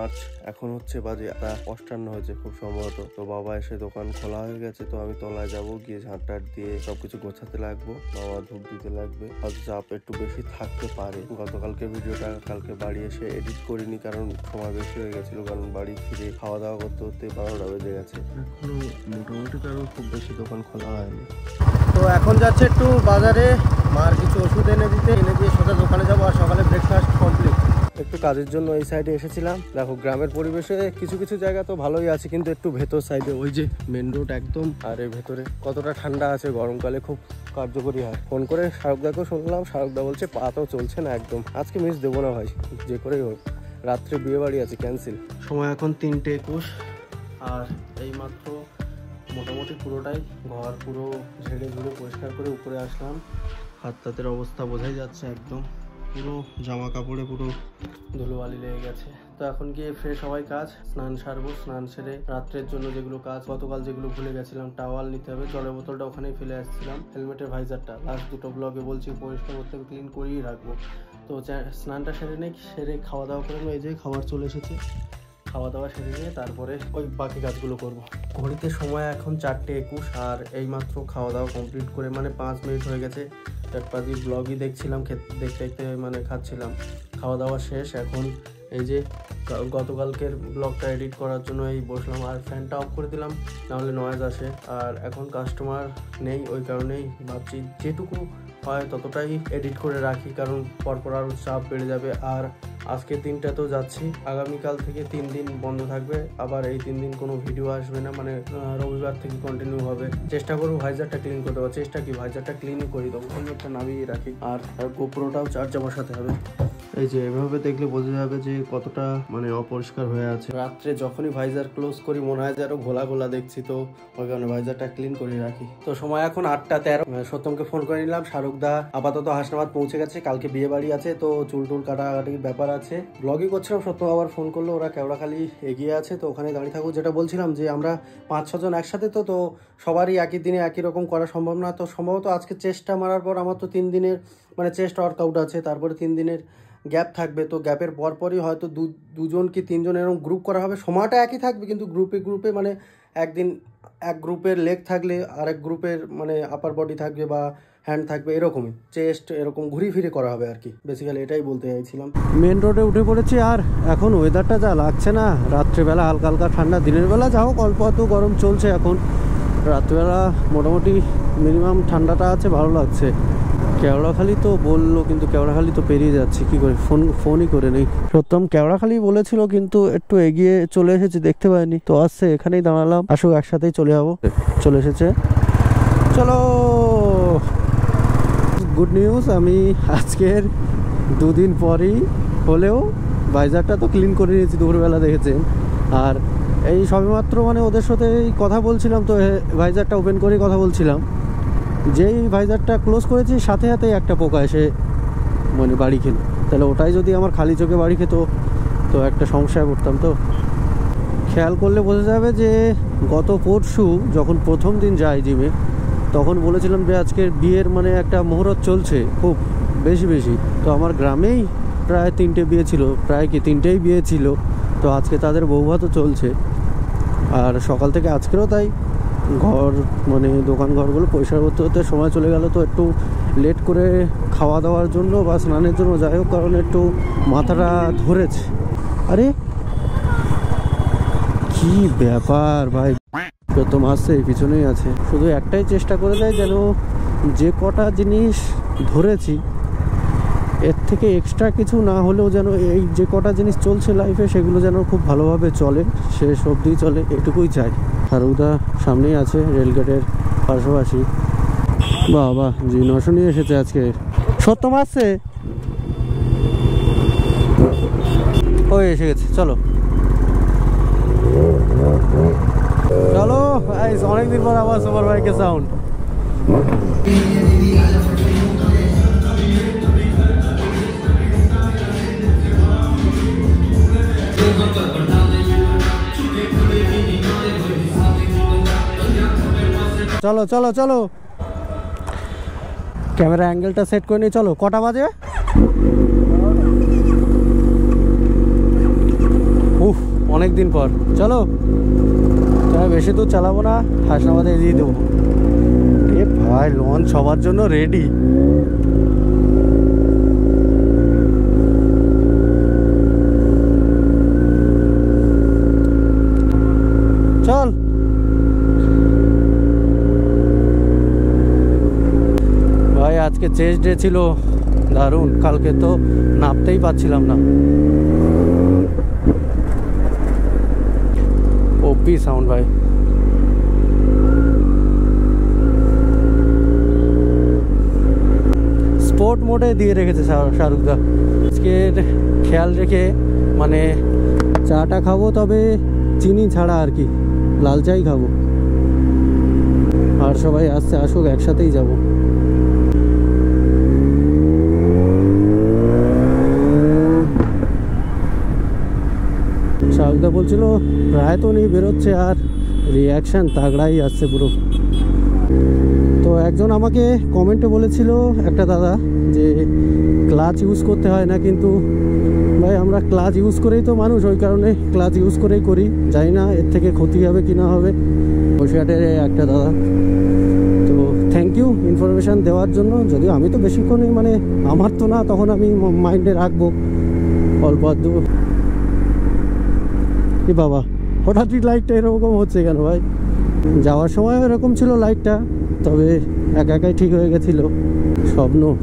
March, এখন হচ্ছে বাজে 58 হয়েছে খুব সম্ভবত। তো বাবা এসে দোকান খোলা হয়ে গেছে, তো আমি তলায় যাব, গিয়ে ঝাঁট দিয়ে সবকিছু গোছাতে লাগবো, বাবা ধূপ দিতে লাগবে। হয়তো চাপ একটু বেশি থাকতে পারে। গতকালকে ভিডিওটা কালকে বাড়ি এসে এডিট করিনি, কারণ সময় বেশি হয়ে গেছিল, কারণ বাড়ি ফিরে খাওয়া দাওয়া করতে করতে 12টা বেজে গেছে। এখনো মোটামুটি কারো খুব বেশি দোকান খোলা হয়নি। তো এখন যাচ্ছে একটু বাজারে, মার কিছু ওষুধ এনে দিয়ে সোজা দোকানে যাবো। আর সকালে ব্রেকফাস্ট কমপ্লিট। একটু কাজের জন্য এই সাইডে এসেছিলাম। দেখো গ্রামের পরিবেশে কিছু কিছু জায়গা তো ভালোই আছে, কিন্তু একটু ভেতর সাইডে ওই যে মেন রোড একদম, আর এর ভেতরে কতটা ঠান্ডা আছে, গরমকালে খুব কার্যকরী হয়। ফোন করে শাহরুখদাকেও শুনলাম, শাহরুখদা বলছে পা তো চলছে না একদম, আজকে মিস দেবো না ভাই, যে করেই হোক। রাত্রে বিয়ে বাড়ি আছে, ক্যান্সেল। সময় এখন 3:21, আর এইমাত্র মোটামুটি পুরোটাই ঘর পুরো ঝেড়ে ঝুড়ে পরিষ্কার করে উপরে আসলাম। হাত তাতের অবস্থা বোঝাই যাচ্ছে, একদম পুরো জামা কাপড়ে পুরো ধুলোবালি লেগে গেছে। তো এখন গিয়ে ফ্রেশ সবাই কাজ, স্নান সারবো, স্নান সেরে রাত্রের জন্য যেগুলো কাজ, গতকাল যেগুলো ভুলে গেছিলাম, টাওয়াল নিতে হবে, জলের বোতলটা ওখানেই ফেলে আসছিলাম, হেলমেটের ভাইজারটা লাস্ট দুটো ব্লগে বলছি পরিষ্কার করতে হবে, ক্লিন করেই রাখবো। তো স্নানটা সেরে নেই, সেরে খাওয়া দাওয়া করে এই যে খাবার চলে এসেছে, খাওয়া দাওয়া সেরে নিয়ে তারপরে ওই বাকি কাজগুলো করব। ঘড়িতে সময় এখন 4:21, আর এইমাত্র খাওয়া দাওয়া কমপ্লিট করে মানে 5 মিনিট হয়ে গেছে। চারপাশি ব্লগই দেখছিলাম, দেখতে দেখতে মানে খাচ্ছিলাম। খাওয়া দাওয়া শেষ, এখন এই যে গতকালকের ব্লগটা এডিট করার জন্য এই বসলাম, আর ফ্যানটা অফ করে দিলাম, নাহলে নয়েজ আসে। আর এখন কাস্টমার নেই, ওই কারণেই ভাবছি যেটুকু হয় ততটাই এডিট করে রাখি, কারণ পরপর আরও চাপ বেড়ে যাবে। আর আজকের দিনটা তো যাচ্ছি, আগামীকাল থেকে 3 দিন বন্ধ থাকবে, আবার এই 3 দিন কোনো ভিডিও আসবে না, মানে রবিবার থেকে কন্টিনিউ হবে। চেষ্টা করবো ভাইজারটা ক্লিন করতে পারবো, চেষ্টা কি ভাইজারটা ক্লিনই করি দেবো, হেলমেটটা নামিয়ে রাখি, আর গোপ্রোটাও চার্জে বসাতে হবে। এই যে এভাবে দেখলে বোঝা যাবে যে কতটা মানে অপরিষ্কার হয়ে আছে। রাত্রে যখনই ভাইজার ক্লোজ করি মনে হয় যে আরো ঘোলা ঘোলা দেখছি, তো ওই কারণে ভাইজারটা ক্লিন করে রাখি। তো সময় এখন 8:13। সত্যমকে ফোন করে নিলাম, শাহরুখদা আপাতত হাসনাবাদ পৌঁছে গেছে, কালকে বিয়ে বাড়ি আছে, তো চুল টুল কাটাকাটির ব্যাপার আছে। ব্লগই করছিলাম, সত্যম আবার ফোন করলো, ওরা কেওড়াখালি এগিয়ে আছে, তো ওখানে দাঁড়িয়ে থাকবো। যেটা বলছিলাম যে আমরা 5-6 জন একসাথে, তো সবারই একই দিনে একই রকম করা সম্ভব না। তো সম্ভবত আজকে চেস্টটা মারার পর আমার তো 3 দিনের মানে চেস্ট ওয়ার্কআউট আছে, তারপরে 3 দিনের গ্যাপ থাকবে। তো গ্যাপের পরপরই হয়তো 2জন কি 3জন এরকম গ্রুপ করা হবে, সময়টা একই থাকবে, কিন্তু গ্রুপে মানে একদিন এক গ্রুপের লেগ থাকলে আরেক গ্রুপের মানে আপার বডি থাকবে বা হ্যান্ড থাকবে, এরকমই চেস্ট এরকম ঘুরিয়ে ফিরে করা হবে আর কি। বেসিক্যালি এটাই বলতে চাইছিলাম। মেন রোডে উঠে পড়েছি, আর এখন ওয়েদারটা যা লাগছে না, রাত্রেবেলা হালকা হালকা ঠান্ডা, দিনের বেলা যা হোক অল্প অত গরম চলছে, এখন রাত্রেবেলা মোটামুটি মিনিমাম ঠান্ডাটা আছে, ভালো লাগছে। কেওড়াখালি তো বললো, কিন্তু কেওড়াখালি তো পেরিয়ে যাচ্ছি, কি করে ফোনই করে নেই। সত্যম কেওড়াখালি বলেছিল, কিন্তু একটু এগিয়ে চলে এসেছি, দেখতে পাইনি, তো আসছে এখানেই দাঁড়ালাম, আসুক একসাথেই চলে যাবো। চলে এসেছে, চলো। গুড নিউজ, আমি আজকের 2 দিন পরই হলেও ভাইজারটা তো ক্লিন করে নিয়েছি, দুপুরবেলা দেখেছেন। আর এই সবেমাত্র মানে ওদের সাথে কথা বলছিলাম, তো ভাইজারটা ওপেন করেই কথা বলছিলাম, যেই ভাইজারটা ক্লোজ করেছি সাথে সাথেই একটা পোকা এসে মানে বাড়ি খেলো। তাহলে ওটাই যদি আমার খালি চোখে বাড়ি খেত, তো একটা সমস্যায় পড়তাম। তো খেয়াল করলে বোঝা যাবে যে গত পরশু যখন প্রথম দিন যাই জিমে, তখন বলেছিলাম যে আজকের বিয়ের মানে একটা মুহূর্ত চলছে খুব বেশি। তো আমার গ্রামেই প্রায় 3টে বিয়ে ছিল, প্রায় কি 3টেই বিয়ে ছিল, তো আজকে তাদের বৌভাতও চলছে। আর সকাল থেকে আজকেরও তাই, ঘর মানে দোকান ঘরগুলো পরিষ্কার করতে করতে সময় চলে গেল। তো একটু লেট করে খাওয়া দাওয়ার জন্য বা স্নানের জন্য যাই হোক, কারণ একটু মাথাটা ধরেছে। আরে কি ব্যাপার ভাই, প্রথম আসছে পিছনেই আছে, শুধু একটাই চেষ্টা করে দেয় যেন যে কটা জিনিস ধরেছি এর থেকে এক্সট্রা কিছু না হলেও যেন এই যে কটা জিনিস চলছে লাইফে সেগুলো যেন খুব ভালোভাবে চলে, শেষ অবধি চলে, এটুকুই চাই। শাহরুখদা সামনেই আছে রেলগেটের পাশাপাশি। বাবা জি 900 নিয়ে এসেছে আজকে। সত্যম আসছে, ওই এসে গেছে, চলো চলো। অনেকদিন পর আবার সুপার বাইকের সাউন্ড। চলো চলো চলো, ক্যামেরা অ্যাঙ্গেলটা সেট করে নিই। চলো, কটা বাজে? উফ অনেক দিন পর। চলো বেশি দূর চালাবো না, হাসনাবাদে দিয়ে দেবো। এ ভাই লঞ্চ সবার জন্য রেডি। চল ভাই, আজকে চেস্ট ডে ছিল, দারুণ। কালকে তো নাপতেই পাচ্ছিলাম না। ওপি সাউন্ড ভাই। স্পোর্ট মোডে দিয়ে রেখেছে শাহরুখদা। আজকে খেয়াল রেখে মানে চাটা খাবো, তবে চিনি ছাড়া আর কি, লাল চাই খাবো। আর সবাই আসছে, আসুক, একসাথেই যাব। শাহরুখদা বলছিল প্রায় তো নেই বেরোচ্ছে, আর রিয়াকশান তাগড়াই আসছে পুরো। তো একজন আমাকে কমেন্টে বলেছিল একটা দাদা যে ক্লাচ ইউজ করতে হয় না, কিন্তু ভাই আমরা ক্লাচ ইউজ করেই তো মানুষ, ওই কারণে ক্লাচ ইউজ করেই করি। জানি না এর থেকে ক্ষতি হবে কি না হবে। বসিরহাটের একটা দাদা, তো থ্যাংক ইউ ইনফরমেশান দেওয়ার জন্য। যদিও আমি তো বেশিক্ষণই মানে আমার তো না, তখন আমি মাইন্ডে রাখবো অল্প আধটু। কি বাবা, হঠাৎই লাইটটা এরকম হচ্ছে কেন ভাই? যাওয়ার সময় এরকম ছিল লাইটটা, তবে একাই ঠিক হয়ে গেছিল।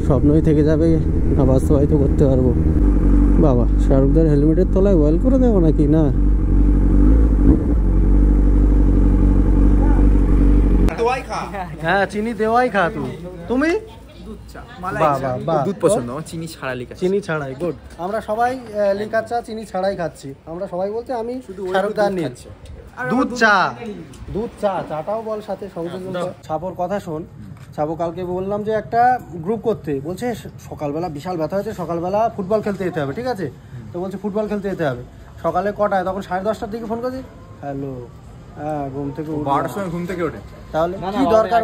স্বপ্নই থেকে যাবে, না বাস্তবায়িত করতে পারবো। বাবা, শাহরুখদার হেলমেটের তলায় ওয়েল করে দেবো নাকি? না, হ্যাঁ চিনি দেওয়াই খা তুমি। দুধ পছন্দ, চিনি ছাড়া লিখা, চিনি ছাড়াই, গুড। আমরা সবাই লিকা চা চিনি ছাড়াই খাচ্ছি। আমরা সবাই বলতে আমি শাহরুখদার নিচ্ছি দুধ চা। চাটাও বল সাথে সংযোজন। ছাপোর কথা শোন, ছাপো কালকে বললাম যে একটা গ্রুপ করতে, বলছে সকালবেলা বিশাল ব্যথা হয়েছে, সকালবেলা ফুটবল খেলতে যেতে হবে, ঠিক আছে? তো বলছে ফুটবল খেলতে যেতে হবে সকালে কটায়? তখন 10:30টার দিকে ফোন করছি। হ্যালো, হ্যাঁ ঘুম থেকে 12টার সময় ঘুম থেকে ওঠে। তাহলে কি দরকার?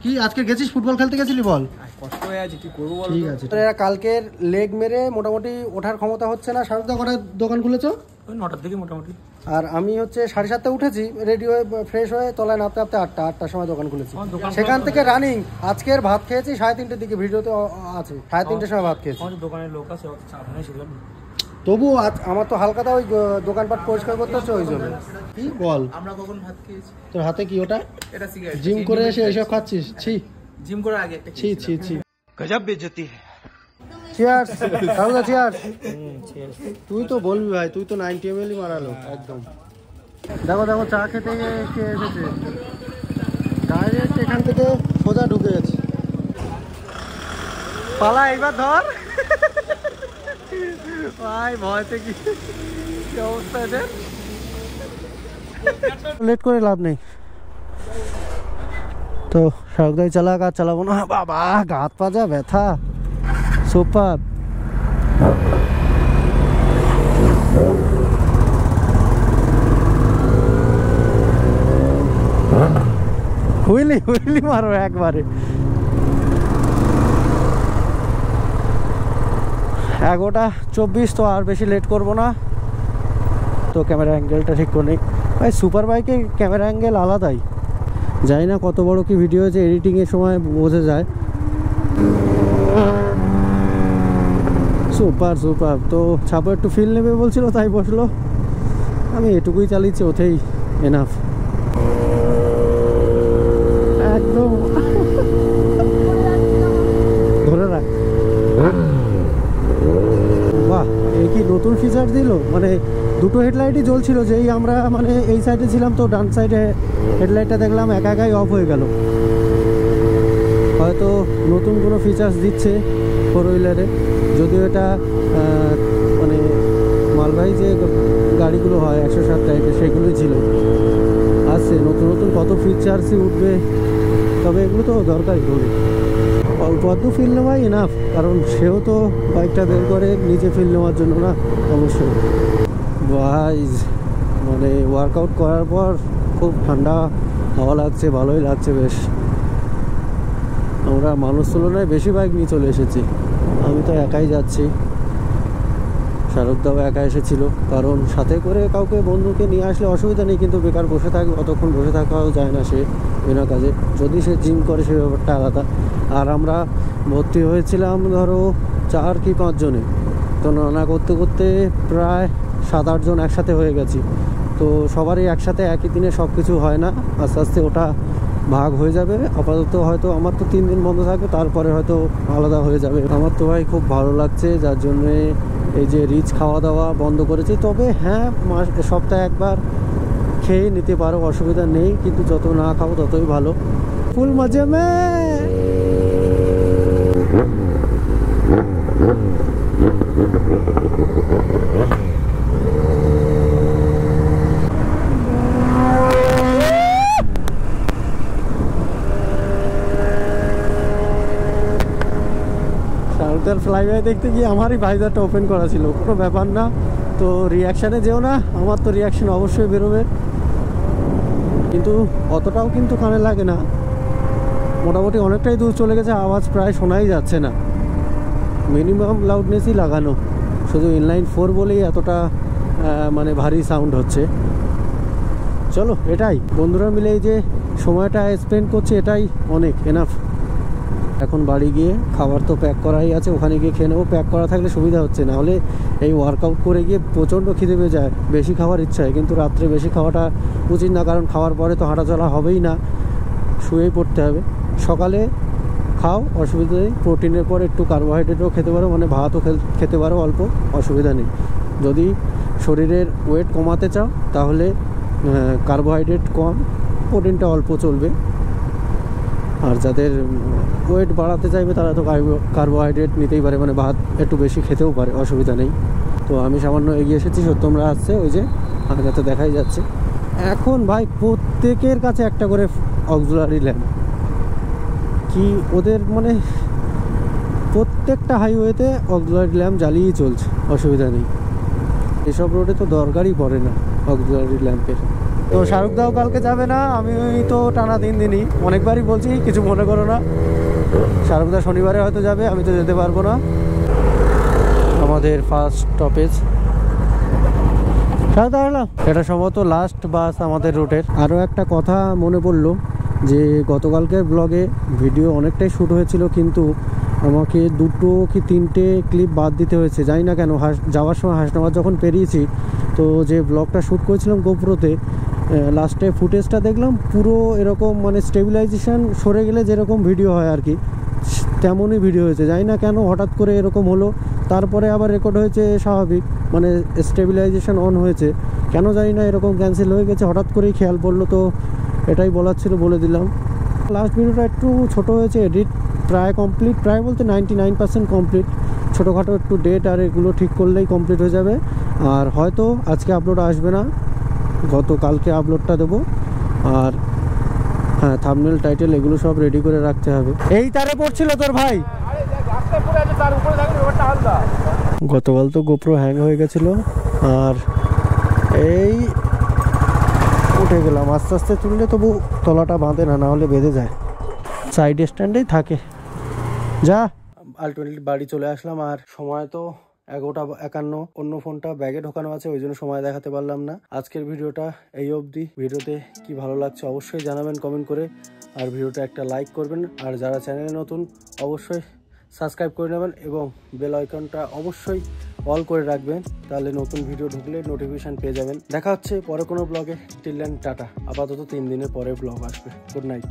কি আজকে গেছিস ফুটবল খেলতে গেছিলি? বল। কষ্ট হয়ে আছে, কি করবো বল। ঠিক আছে, কালকের লেগ মেরে মোটামুটি ওঠার ক্ষমতা হচ্ছে না। শাহরুখদা কটায় দোকান খুলেছো? 9টার দিকে মোটামুটি। আর আমি হচ্ছে 7:30 উঠেছি, রেডি হয়ে ফ্রেশ হয়ে তলায় নামতে 8টার সময় দোকান খুলেছি। সেখান থেকে রানিং আজকের ভাত খেয়েছি 3:30টার দিকে, ভিডিওতে আছে 3:30টার সময় ভাত খেয়েছি। দোকানের লোক আছে, তবু আজ আমার তো হালকাটা ওই দোকানপাট পরিষ্কার করতে হচ্ছে, ওই জন্য। কি বল, আমরা কখন ভাত খেয়েছি? তোর হাতে কি ওটা? এটা সিগারেট। জিম করে এসে এইসব খাচ্ছিস? ছি, জিম করে আগে একটা ছি ছি ছি, গজব বেইজ্জতি। Cheers শাহরুখদা, cheers. তুই তো বলবি ভাই, তুই তো 90 ml মারালো একদম। দেখো চা খেতে কে এসেছে, ডাইরেক্ট এখান থেকে সোজা ঢুকে গেছে। পালা, এইবার ধর ভাই, ভয়তে কি অবস্থা এদের। লেট করে লাভ নেই। তো শাহরুখদাই চালাক, আর চালাবো না। বাবা, গাত পাজা ব্যথা। সুপার। হুইলি মারো একবারে। 11:24, তো আর বেশি লেট করবো না। তো ক্যামেরা অ্যাঙ্গেলটা ঠিক করে নিই ভাই। সুপার বাইকে ক্যামেরা অ্যাঙ্গেল আলাদাই, জানি না কত বড় কি ভিডিও হয়েছে, এডিটিংয়ের সময় বোঝা যায়। সুপার। তো ছাপো একটু ফিল নেবে বলছিল, তাই বসলো। আমি এটুকুই চালিয়েছি, ওতেই এনাফ একদম। ধরে রাখ। বাহ, এই কি নতুন ফিচার দিল? মানে দুটো হেডলাইটই জ্বলছিল, যেই আমরা মানে এই সাইডে ছিলাম, তো ডান সাইডে হেডলাইটটা দেখলাম একাই অফ হয়ে গেল। হয়তো নতুন কোনো ফিচার্স দিচ্ছে 4 হুইলারে, যদিও এটা মানে মালবাহী যে গাড়িগুলো হয় 107 টাইপের, সেগুলোই ছিল। আসছে নতুন কত ফিচার্সই উঠবে, তবে এগুলো তো দরকারই ধরে। অল্প আধটু ফিল নেওয়াই এনাফ, কারণ সেও তো বাইকটা বের করে নিজে ফিল নেওয়ার জন্য না, অবশ্যই। ওয়াইজ মানে ওয়ার্কআউট করার পর খুব ঠান্ডা হাওয়া লাগছে, ভালোই লাগছে বেশ। আমরা মানুষ তুলনায় বেশি বাইক নিয়ে চলে এসেছি, আমি তো একাই যাচ্ছি। শাহরুখদাও একা এসেছিল, কারণ সাথে করে কাউকে বন্ধুকে নিয়ে আসলে অসুবিধা নেই, কিন্তু বেকার বসে থাকবে, অতক্ষণ বসে থাকাও যায় না সে বিনা কাজে। যদি সে জিম করে সে ব্যাপারটা আলাদা। আর আমরা ভর্তি হয়েছিলাম ধরো 4 কি 5 জনে, তো নানা করতে করতে প্রায় 7-8 জন একসাথে হয়ে গেছি। তো সবারই একসাথে একই দিনে সব কিছু হয় না, আস্তে আস্তে ওটা ভাগ হয়ে যাবে। আপাতত হয়তো আমার তো 3 দিন বন্ধ থাকবে, তারপরে হয়তো আলাদা হয়ে যাবে। আমার তো ভাই খুব ভালো লাগছে, যার জন্যে এই যে রিচ খাওয়া দাওয়া বন্ধ করেছি। তবে হ্যাঁ, সপ্তাহে একবার খেয়ে নিতে পারো, অসুবিধা নেই, কিন্তু যত না খাও ততই ভালো। ফুল মজে মে শাহরুখদার ফ্লাইওয়ে দেখতে গিয়ে আমারই ভাইজারটা ওপেন করা ছিল, কোনো ব্যাপার না। তো রিয়াকশানে যেও না, আমার তো রিয়াকশান অবশ্যই বেরোবে, কিন্তু অতটাও কিন্তু কানে লাগে না। মোটামুটি অনেকটাই দূর চলে গেছে, আওয়াজ প্রায় শোনাই যাচ্ছে না, মিনিমাম লাউডনেসই লাগানো। শুধু ইনলাইন 4 বলেই এতটা মানে ভারী সাউন্ড হচ্ছে। চলো, এটাই বন্ধুরা মিলে এই যে সময়টা স্পেন্ড করছে, এটাই অনেক এনাফ। এখন বাড়ি গিয়ে খাবার তো প্যাক করাই আছে, ওখানে গিয়ে খেয়ে নেবো। প্যাক করা থাকলে সুবিধা হচ্ছে, না হলে এই ওয়ার্কআউট করে গিয়ে প্রচণ্ড খিদে পেয়ে যায়, বেশি খাওয়ার ইচ্ছা হয়, কিন্তু রাত্রে বেশি খাওয়াটা উচিত না, কারণ খাওয়ার পরে তো হাঁটা চলা হবেই না, শুয়েই পড়তে হবে। সকালে খাও, অসুবিধা নেই। প্রোটিনের পর একটু কার্বোহাইড্রেটও খেতে পারো, মানে ভাতও খেতে পারো অল্প, অসুবিধা নেই। যদি শরীরের ওয়েট কমাতে চাও তাহলে কার্বোহাইড্রেট কম, প্রোটিনটা অল্প চলবে। আর যাদের ওয়েট বাড়াতে চাইবে তারা তো কার্বোহাইড্রেট নিতেই পারে, মানে ভাত একটু বেশি খেতেও পারে, অসুবিধা নেই। তো আমি সামান্য এগিয়ে এসেছি, সত্যমরা আসছে, ওই যে আগাতে দেখাই যাচ্ছে। এখন ভাই প্রত্যেকের কাছে একটা করে অক্সিলারি ল্যাম্প, কি ওদের মানে প্রত্যেকটা হাইওয়েতে অক্সিলারি ল্যাম্প জ্বালিয়েই চলছে, অসুবিধা নেই। এসব রোডে তো দরকারই পড়ে না অক্সিলারি ল্যাম্পের। তো শাহরুখদাও কালকে যাবে না, আমি তো টানা 3 দিনই অনেকবারই বলছি, কিছু মনে করো না। শাহরুখদা শনিবারে হয়তো যাবে, আমি তো যেতে পারবো না। আমাদের ফার্স্ট স্টপেজ শাহরুখদা হলো, এটা সম্ভবত লাস্ট বাস আমাদের রুটের। আরও একটা কথা মনে পড়লো যে গতকালকের ব্লগে ভিডিও অনেকটাই শ্যুট হয়েছিল, কিন্তু আমাকে 2 কি 3টে ক্লিপ বাদ দিতে হয়েছে, জানি না কেন। যাওয়ার সময় হাসনাবাদ যখন পেরিয়েছি, তো যে ব্লগটা শ্যুট করেছিলাম গোপ্রোতে, লাস্টে ফুটেজটা দেখলাম পুরো এরকম, মানে স্টেবিলাইজেশন সরে গেলে যেরকম ভিডিও হয় আর কি, তেমনই ভিডিও হয়েছে। জানি না কেন হঠাৎ করে এরকম হলো, তারপরে আবার রেকর্ড হয়েছে স্বাভাবিক, মানে স্টেবিলাইজেশন অন হয়েছে, কেন জানি না এরকম ক্যান্সেল হয়ে গেছে, হঠাৎ করেই খেয়াল পড়লো। তো এটাই বলার ছিল, বলে দিলাম। লাস্ট ভিডিওটা একটু ছোট হয়েছে, এডিট প্রায় কমপ্লিট, প্রায় বলতে 99% কমপ্লিট। ছোটোখাটো একটু ডেট আর এগুলো ঠিক করলেই কমপ্লিট হয়ে যাবে। আর হয়তো আজকে আপলোড আসবে না, গতকালকে আপলোডটা দেবো। আর হ্যাঁ, থাম্বনেল টাইটেল এগুলো সব রেডি করে রাখতে হবে। এই তারে পড়ছিল তোর ভাই, গতকাল তো গোপ্রো হ্যাং হয়ে গেছিল, আর এই উঠে গেলাম। আস্তে আস্তে তুললে তবু তলাটা বাঁধে না, হলে বেঁধে যায়, সাইড স্ট্যান্ডেই থাকে। যা আলটিমেটলি বাড়ি চলে আসলাম, আর সময় তো 11:51। অন্য ফোনটা ব্যাগে ঢোকানো আছে, ওই জন্য সময় দেখাতে পারলাম না। আজকের ভিডিওটা এই অবধি। ভিডিওতে কি ভালো লাগছে অবশ্যই জানাবেন কমেন্ট করে, আর ভিডিওটা একটা লাইক করবেন। আর যারা চ্যানেলে নতুন অবশ্যই সাবস্ক্রাইব করে নেবেন, এবং বেল আইকনটা অবশ্যই অল করে রাখবেন, তাহলে নতুন ভিডিও ঢুকলে নোটিফিকেশান পেয়ে যাবেন। দেখা হচ্ছে পরে কোনো ব্লগে। Till then tata. আপাতত 3 দিনের পরে ব্লগ আসবে। Good night.